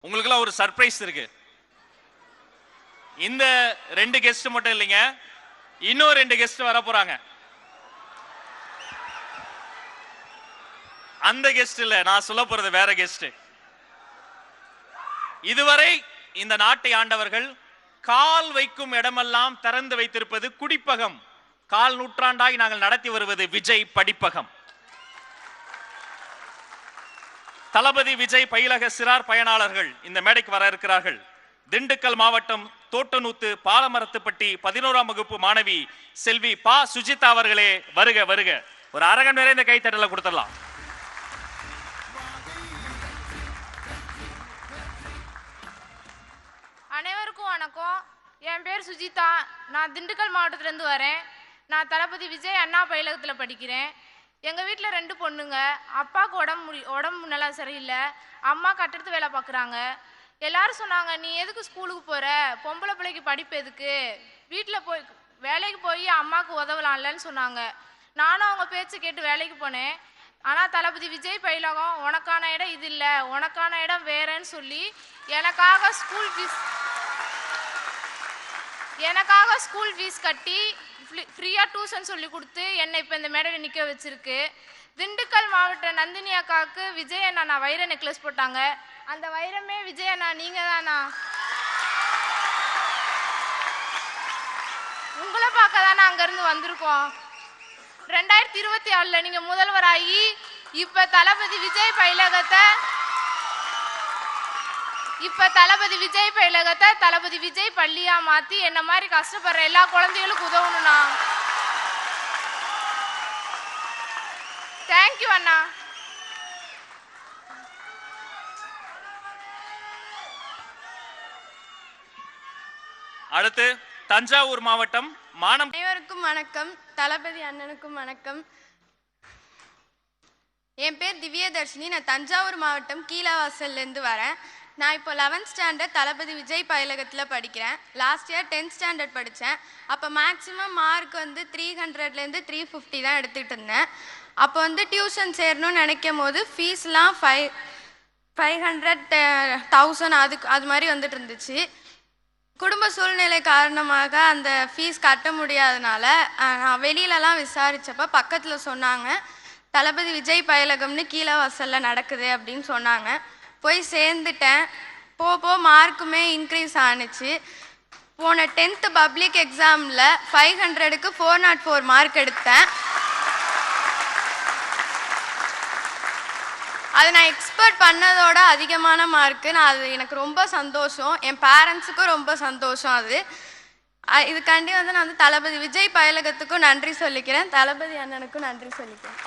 உங்களுக்குலாம் ஒரு சர்ப்ரைஸ் இருக்கு. இந்த 2 கெஸ்ட் மட்டும் இல்லைங்க, இன்னும் 2 கெஸ்ட் வர போறாங்க. அந்த கெஸ்ட் இல்ல, நான் சொல்ல போறது வேற கெஸ்ட். இதுவரை இந்த நாட்டை ஆண்டவர்கள் கால் வைக்கும் இடமெல்லாம் திறந்து வைத்திருப்பது குடிப்பகம். கால் நூற்றாண்டாய் நாங்கள் நடத்தி வருவது விஜய் படிப்பகம். தளபதி விஜய் பயிலக சிறார் பயனாளர்கள் இந்த மேடைக்கு வர இருக்கிறார்கள். திண்டுக்கல் மாவட்டம் தோட்டநூத்து பாலமரத்துப்பட்டி 11ஆம் வகுப்பு மாணவி செல்வி பா சுஜிதா அவர்களே வருக வருக. ஒரு அரங்கம் நிறைந்த கைத்தட்டல கொடுத்துடலாம். அனைவருக்கும் வணக்கம். என் பேர் சுஜிதா. நான் திண்டுக்கல் மாவட்டத்திலேருந்து வரேன். நான் தளபதி விஜய் அண்ணா பயிலகத்தில் படிக்கிறேன். எங்கள் வீட்டில் 2 பொண்ணுங்க. அப்பாவுக்கு உடம்பு நல்லா சரியில்லை, அம்மா கட்டடத்து வேலை பார்க்குறாங்க. எல்லாரும் சொன்னாங்க, நீ எதுக்கு ஸ்கூலுக்கு போகிற, பொம்பளை பிள்ளைக்கு படிப்பு எதுக்கு, வீட்டில் போய் வேலைக்கு போய் அம்மாவுக்கு உதவலாம்லன்னு சொன்னாங்க. நானும் அவங்க பேச்சு கேட்டு வேலைக்கு போனேன். ஆனால் தளபதி விஜய் பயிலகம் உனக்கான இடம் இது இல்லை, உனக்கான இடம் வேறேன்னு சொல்லி எனக்காக ஸ்கூல் ஃபீஸ் கட்டி ஃப்ரீயாக டியூஷன் சொல்லி கொடுத்து என்னை இப்போ இந்த மேடையில் நிற்க வச்சிருக்கு. திண்டுக்கல் மாவட்ட நந்தினி அக்காவுக்கு விஜய் அண்ணா நான் வைர நெக்லஸ் போட்டாங்க. அந்த வைரமே விஜய் அண்ணா நீங்கள் தானா? உங்களை பார்க்க தானே அங்கேருந்து வந்திருக்கோம். 2024 நீங்கள் முதல்வராகி இப்போ தளபதி விஜய் பயிலகத்தை தளபதி விஜய் பள்ளியா மாற்றி என்ன மாதிரி கஷ்டப்படுற எல்லா குழந்தைகளுக்கும் உதவணும்ண்ணா. தேங்க்யூ அண்ணா. அடுத்து தஞ்சாவூர் மாவட்டம் மானம். அனைவருக்கும் வணக்கம். தளபதி அண்ணனுக்கும் வணக்கம். என் பேர் திவ்யதர்ஷினி. நான் தஞ்சாவூர் மாவட்டம் கீழவாசல்லேருந்து வரேன். நான் இப்போ 11th ஸ்டாண்டர்ட் தளபதி விஜய் பயிலகத்தில் படிக்கிறேன். லாஸ்ட் இயர் 10th ஸ்டாண்டர்ட் படித்தேன். அப்போ மேக்ஸிமம் மார்க் 300லேருந்து 350 தான் எடுத்துகிட்டு இருந்தேன். அப்போ டியூஷன் சேரணும்னு நினைக்கும் போது ஃபீஸ்லாம் 500,000 அது மாதிரி வந்துட்டு இருந்துச்சு. குடும்ப சூழ்நிலை காரணமாக அந்த ஃபீஸ் கட்ட முடியாதனால நான் வெளியிலலாம் விசாரித்தப்போ பக்கத்தில் சொன்னாங்க, தளபதி விஜய் பயிலகம்னு கீழவாசலில் நடக்குது அப்படின்னு சொன்னாங்க. போய் சேர்ந்துட்டேன். போ மார்க்குமே இன்க்ரீஸ் ஆணுச்சு. போன 10th பப்ளிக் எக்ஸாமில் 500க்கு 404 மார்க் எடுத்தேன். அது நான் எக்ஸ்பெக்ட் பண்ணதோட அதிகமான மார்க்கு. அது எனக்கு ரொம்ப சந்தோஷம், என் பேரண்ட்ஸுக்கும் ரொம்ப சந்தோஷம். இதுக்காண்டி நான் தளபதி விஜய் பயிலகத்துக்கும் நன்றி சொல்லிக்கிறேன், தளபதி அண்ணனுக்கும் நன்றி சொல்லிக்கிறேன்.